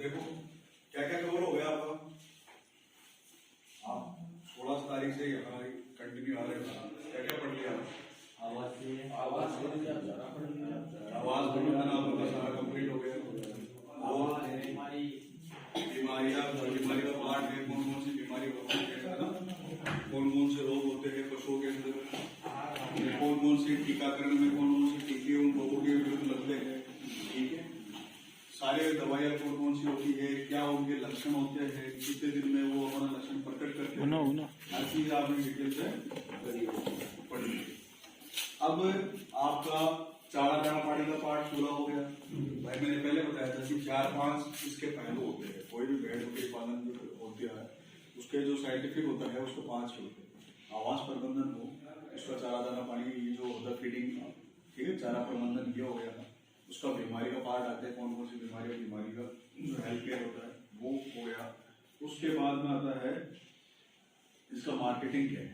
देखो क्या क्या कवर हो गया आपका। आप 16 तारीख से यहाँ कंटिन्यू आ रहे हैं, क्या क्या पढ़ लिया? आवाज प्रबंधन आपका सारा कंप्लीट हो गया। और बीमारी का पार्ट है, कौन कौन सी बीमारी होती है ना, कौन कौन से रोग होते हैं पशुओं के अंदर, कौन कौन से टीकाकरण में कौन कौन से टीके उन रोगों के विरुद्ध लगते हैं, ठीक है। सारे दवाइयाँ कौन कौन सी होती है, क्या उनके लक्षण होते हैं, कितने दिन में वो अपना लक्षण प्रकट करते हैं, हर चीज आपने डिटेल से पढ़ी। अब आपका चारा दाना पानी का पार्ट पूरा हो गया। भाई मैंने पहले बताया था कि 4-5 इसके पहलू होते हैं। कोई भी भेड़ के पालन जो होता है उसके जो साइंटिफिक होता है उसके 5 होते हैं। आवास प्रबंधन हो, उसका चारा दाना पानी ये जो होता है फीडिंग, ठीक है, चारा प्रबंधन ये हो गया। उसका बीमारी का पार्ट आता है, कौन कौन सी बीमारी का जो हेल्थ केयर होता है वो हो गया। उसके बाद में आता है इसका मार्केटिंग क्या है,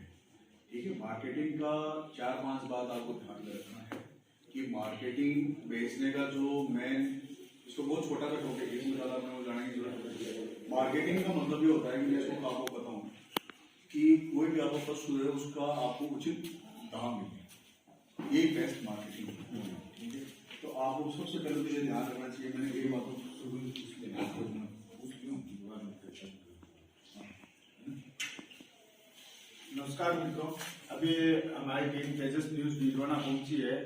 ठीक है। मार्केटिंग का 4-5 बात आपको ध्यान में रखना है कि मार्केटिंग बेचने का जो मेन, इसको बहुत छोटा सा टॉपिक है, इसमें ज्यादा मैं जाने की जरूरत नहीं है। मार्केटिंग का मतलब ये होता है कि जैसे आपको बताऊं कि कोई भी आपका पशु है उसका आपको उचित दाम मिले, ये बेस्ट मार्केटिंग है, ठीक है। तो आपको सबसे पहले तो ये ध्यान रखना चाहिए, मैंने ये बातों नमस्कार मित्रों, अभी हमारी टीम तेजस न्यूज भीलवाड़ा पहुंची है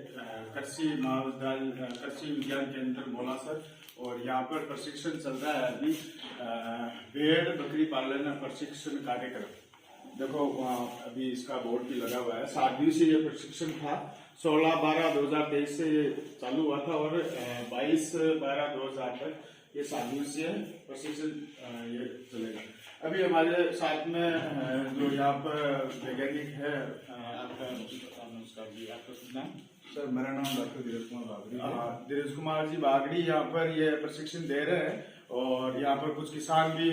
कृषि महाविद्यालय कृषि विज्ञान केंद्र मोलासर, और यहाँ पर प्रशिक्षण चल रहा है अभी भेड़ बकरी पालन प्रशिक्षण कार्यक्रम। देखो अभी इसका बोर्ड भी लगा हुआ है। 7 दिवसीय ये प्रशिक्षण था। 16/12/2023 से चालू हुआ था और 22/12/2008 तक ये 7 दिवसीय प्रशिक्षण ये चलेगा। अभी हमारे साथ में जो यहाँ पर वैज्ञानिक है, आपका नमस्कार जी, आपका शुभ नाम? सर मेरा नाम डॉक्टर धीरज कुमार बागड़ी है। धीरज कुमार जी बागड़ी यहाँ पर ये प्रशिक्षण दे रहे हैं, और यहाँ पर कुछ किसान भी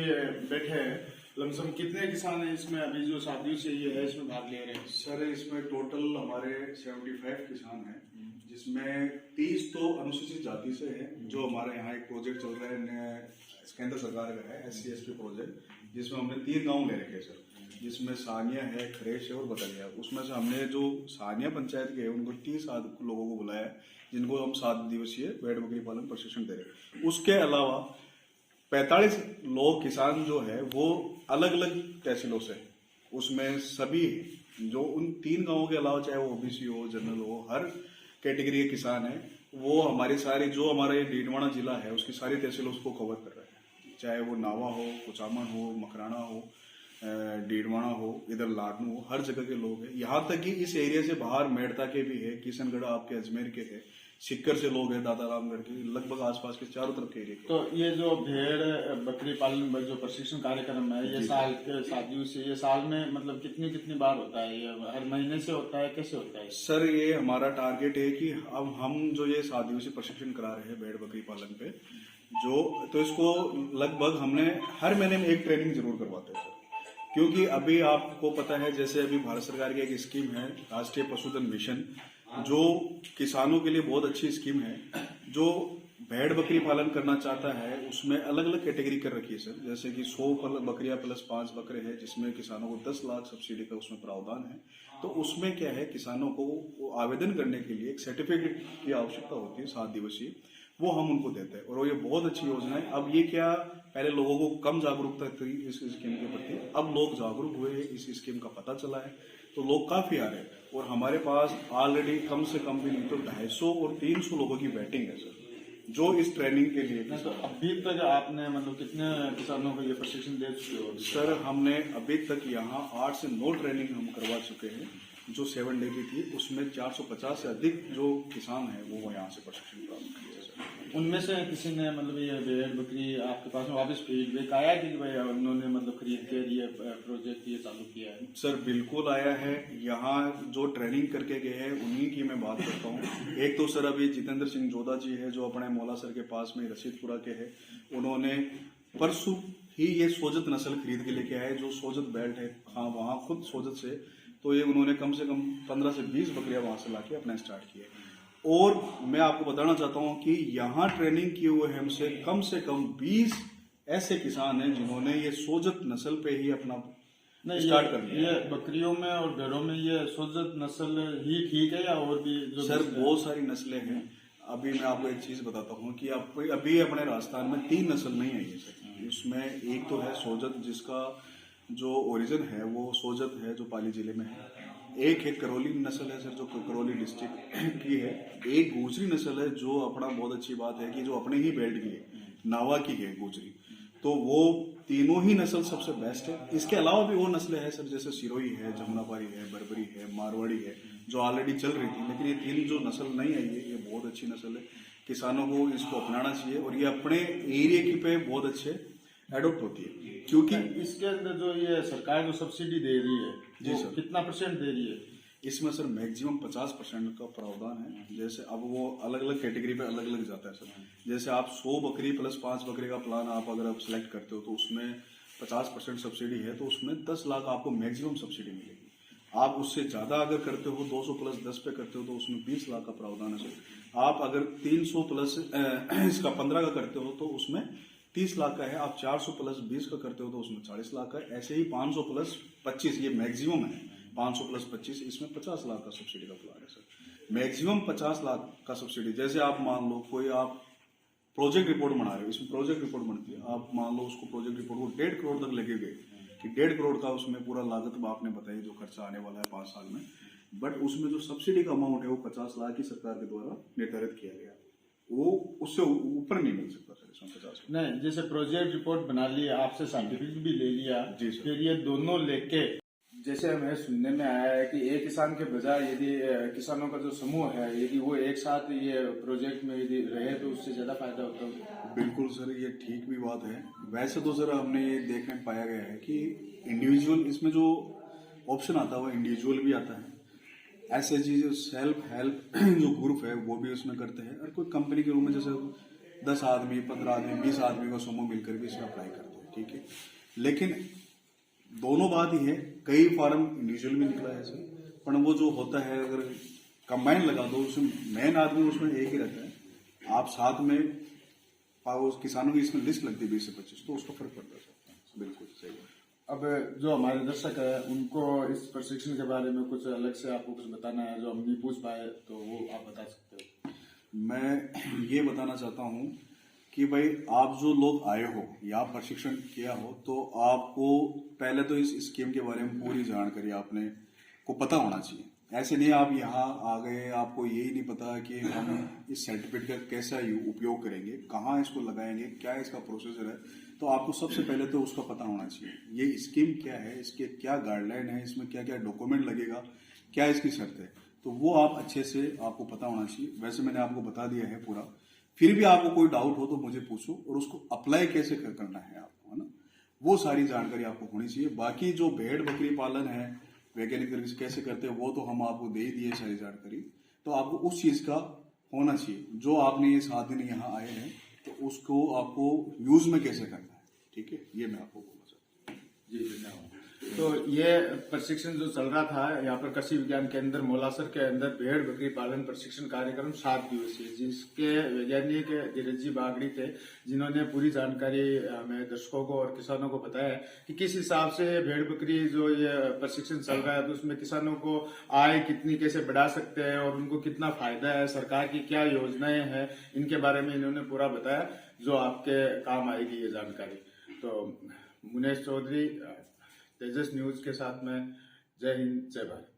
बैठे हैं। लमसम कितने किसान हैं इसमें अभी जो 7 दिवसीय ये है इसमें भाग ले रहे हैं? सर इसमें टोटल हमारे 75 किसान हैं, जिसमें 30 तो अनुसूचित जाति से हैं। जो हमारे यहाँ एक प्रोजेक्ट चल रहा है केंद्र सरकार का है, SC/ST प्रोजेक्ट, जिसमें हमने 3 गांव ले रखे हैं सर, जिसमें सानिया है, खरेश है और बदलिया। उसमें से हमने जो सानिया पंचायत के हैं उनको 30 लोगों को बुलाया है, जिनको हम 7 दिवसीय भेड़ बकरी पालन प्रशिक्षण दे रहे हैं। उसके अलावा 45 लोग किसान जो है वो अलग अलग तहसीलों से, उसमें सभी जो उन 3 गांवों के अलावा चाहे वो OBC हो, जनरल हो, हर कैटेगरी के किसान है, वो हमारी सारी जो हमारे भीलवाड़ा जिला है उसकी सारी तहसीलों उसको कवर कर रहे हैं। चाहे वो नावा हो, कुचामन हो, मकराना हो, डीडवाड़ा हो, इधर लाडनू हो, हर जगह के लोग हैं। यहाँ तक कि इस एरिया से बाहर मेड़ता के भी है, किशनगढ़ आपके अजमेर के है, सिक्कर से लोग हैं, दादारामगढ़ के, लगभग आसपास के चारों तरफ के एरिया के। तो ये जो भेड़ बकरी पालन जो प्रशिक्षण कार्यक्रम है, ये साल के 7 दिवसीय, ये साल में मतलब कितनी बार होता है? ये हर महीने से होता है, कैसे होता है? सर ये हमारा टारगेट है कि अब हम जो ये 7 दिवसीय प्रशिक्षण करा रहे हैं भेड़ बकरी पालन पे, तो इसको लगभग हमने हर महीने में एक ट्रेनिंग जरूर करवाते हैं सर। क्योंकि अभी आपको पता है जैसे अभी भारत सरकार की एक स्कीम है राष्ट्रीय पशुधन मिशन, जो किसानों के लिए बहुत अच्छी स्कीम है। जो भेड़ बकरी पालन करना चाहता है उसमें अलग अलग कैटेगरी कर रखी है सर, जैसे कि 100 बकरियां प्लस 5 बकरे हैं, जिसमें किसानों को 10 लाख सब्सिडी का उसमें प्रावधान है। तो उसमें क्या है, किसानों को आवेदन करने के लिए एक सर्टिफिकेट की आवश्यकता होती है 7 दिवसीय, वो हम उनको देते हैं। और ये बहुत अच्छी योजना है। अब ये क्या, पहले लोगों को कम जागरूकता थी इस स्कीम के प्रति, अब लोग जागरूक हुए हैं, इस स्कीम का पता चला है, तो लोग काफी आ रहे हैं। और हमारे पास ऑलरेडी कम से कम भी नहीं तो 250 और 300 लोगों की वेटिंग है सर, जो इस ट्रेनिंग के लिए। तो अभी तक आपने मतलब कितने किसानों को ये प्रशिक्षण दे चुके हो? सर हमने अभी तक यहाँ 8 से 9 ट्रेनिंग हम करवा चुके हैं, जो 7 डे की थी। उसमें 450 से अधिक जो किसान हैं वो यहाँ से प्रशिक्षण प्राप्त किए सर। उनमें से किसी ने मतलब ये भेड़ बकरी आपके पास में वापस फीडबैक आया कि भाई उन्होंने मतलब खरीद के ये प्रोजेक्ट ये चालू किया है? सर बिल्कुल आया है। यहाँ जो ट्रेनिंग करके गए हैं उन्हीं की मैं बात करता हूँ। एक तो सर अभी जितेंद्र सिंह जोधा जी है, जो अपने मोलासर के पास में रशीदपुरा के हैं, उन्होंने परसों ही ये सोजत नस्ल खरीद के लेके आए, जो सोजत बेल्ट है, हाँ वहाँ खुद सोजत से। तो ये उन्होंने कम से कम 15 से 20 बकरियां वहां से लाके अपना स्टार्ट किए। और मैं आपको बताना चाहता हूं कि यहाँ ट्रेनिंग किए हुए हमसे कम 20 ऐसे किसान हैं जिन्होंने ये सोजत नस्ल पे ही अपना नहीं, स्टार्ट कर लिया। ये बकरियों में और घरों में ये सोजत नस्ल ही ठीक है या और भी जो सर बहुत सारी नस्लें हैं। अभी मैं आपको एक चीज बताता हूँ कि अभी अपने राजस्थान में 3 नस्ल नहीं आई है सर। उसमें एक तो है सोजत, जिसका जो ओरिजिन है वो सोजत है जो पाली जिले में है। एक है करौली नस्ल है सर, जो करौली डिस्ट्रिक्ट की है। एक गुजरी नस्ल है जो अपना बहुत अच्छी बात है कि जो अपने ही बेल्ट की है, नावा की है गुजरी। तो वो तीनों ही नस्ल सबसे बेस्ट है। इसके अलावा भी वो नस्लें हैं सर, जैसे सिरोही है, जमुनापारी है, बरबरी है, मारवाड़ी है, जो ऑलरेडी चल रही थी। लेकिन ये 3 जो नस्ल नहीं आई है, ये बहुत अच्छी नस्ल है। किसानों को इसको अपनाना चाहिए और ये अपने एरिया की पे बहुत अच्छे एडोप्ट होती है। क्योंकि इसके अंदर जो ये सरकार जो सब्सिडी दे रही है जी वो सर। कितना % दे रही है? इसमें सर मैक्सिमम 50% का प्रावधान है। जैसे अब वो अलग अलग कैटेगरी पे अलग अलग जाता है सर। जैसे आप 100 बकरी प्लस 5 बकरी का प्लान आप अगर आप सिलेक्ट करते हो तो उसमें 50% सब्सिडी है, तो उसमें 10 लाख आपको मैक्सिमम सब्सिडी मिलेगी। आप उससे ज्यादा अगर करते हो 200 प्लस 10 पे करते हो तो उसमें 20 लाख का प्रावधान है सर। आप अगर 300 प्लस इसका 15 का करते हो तो उसमें 30 लाख का है। आप 400 प्लस 20 का करते हो तो उसमें 40 लाख का है। ऐसे ही 500 प्लस 25 ये मैक्सिमम है। 500 प्लस 25 इसमें 50 लाख का सब्सिडी का प्लान है सर। मैक्सिमम 50 लाख का सब्सिडी। जैसे आप मान लो कोई आप प्रोजेक्ट रिपोर्ट बना रहे हो, इसमें प्रोजेक्ट रिपोर्ट बनती है। आप मान लो उसको प्रोजेक्ट रिपोर्ट को 1.5 करोड़ तक लेके गए कि 1.5 करोड़ का उसमें पूरा लागत आपने बताई जो खर्चा आने वाला है 5 साल में। बट उसमें जो सब्सिडी का अमाउंट है वो 50 लाख ही सरकार के द्वारा निर्धारित किया गया। वो उससे ऊपर नहीं मिल सकता सर इसमें 50 लाख। नहीं, जैसे प्रोजेक्ट रिपोर्ट बना लिया, आपसे सर्टिफिकेट भी ले लिया, जी सर। फिर ये दोनों लेके, जैसे हमें सुनने में आया है कि एक किसान के बजाय यदि किसानों का जो समूह है यदि वो एक साथ ये प्रोजेक्ट में यदि रहे तो उससे ज्यादा फायदा होता है। बिल्कुल सर, ये ठीक भी बात है। वैसे तो सर हमने ये देखने में पाया गया है कि इंडिविजुअल इसमें जो ऑप्शन आता है वो इंडिविजुअल भी आता है। ऐसे चीज सेल्फ हेल्प जो ग्रुप है वो भी उसमें करते हैं। और कोई कंपनी के रूप में जैसे 10 आदमी, 15 आदमी, 20 आदमी का समूह मिलकर भी इसमें अप्लाई करते हैं, ठीक है। लेकिन दोनों बात ही है, कई फार्म इंडिविजुअल भी निकला है सर। पर वो जो होता है अगर कंबाइन लगा दो उसमें मेन आदमी उसमें एक ही रहता है। आप साथ में उस किसानों की इसमें लिस्ट लगती है 20 से 25, तो उसका फर्क पड़ता है सर। बिल्कुल सही है। अब जो हमारे दर्शक है उनको इस प्रशिक्षण के बारे में कुछ अलग से आपको कुछ बताना है जो हम नहीं पूछ पाए, तो वो आप बता सकते हो। मैं ये बताना चाहता हूँ कि भाई आप जो लोग आए हो या प्रशिक्षण किया हो तो आपको पहले तो इस स्कीम के बारे में पूरी जानकारी आपने को पता होना चाहिए। ऐसे नहीं आप यहाँ आ गए आपको यही नहीं पता कि हम इस सर्टिफिकेट का कैसा उपयोग करेंगे, कहाँ इसको लगाएंगे, क्या इसका प्रोसीजर है। तो आपको सबसे पहले तो उसका पता होना चाहिए ये स्कीम क्या है, इसके क्या गाइडलाइन है, इसमें क्या क्या डॉक्यूमेंट लगेगा, क्या इसकी शर्त है, तो वो आप अच्छे से आपको पता होना चाहिए। वैसे मैंने आपको बता दिया है पूरा। फिर भी आपको कोई डाउट हो तो मुझे पूछो और उसको अप्लाई कैसे करना है आपको, है ना, वो सारी जानकारी आपको होनी चाहिए। बाकी जो भेड़ बकरी पालन है वैज्ञानिक तरीके से कैसे करते हैं वो तो हम आपको दे ही दिए सारी जानकारी। तो आपको उस चीज का होना चाहिए जो आपने ये 7 दिन यहाँ आए हैं तो उसको आपको यूज में कैसे करना है, ठीक है, ये मैं आपको बोलना चाहता हूँ। जी धन्यवाद। तो ये प्रशिक्षण जो चल रहा था यहाँ पर कृषि विज्ञान केंद्र मोलासर के अंदर भेड़ बकरी पालन प्रशिक्षण कार्यक्रम 7 दिवसीय, जिसके वैज्ञानिक धीरज जी बागड़ी थे, जिन्होंने पूरी जानकारी हमें दर्शकों को और किसानों को बताया कि किस हिसाब से भेड़ बकरी जो ये प्रशिक्षण चल रहा है तो उसमें किसानों को आय कितनी कैसे बढ़ा सकते हैं और उनको कितना फायदा है, सरकार की क्या योजनाएं हैं, इनके बारे में इन्होंने पूरा बताया जो आपके काम आएगी ये जानकारी। तो मुनेश चौधरी, तेजस न्यूज के साथ में, जय हिंद जय भारत।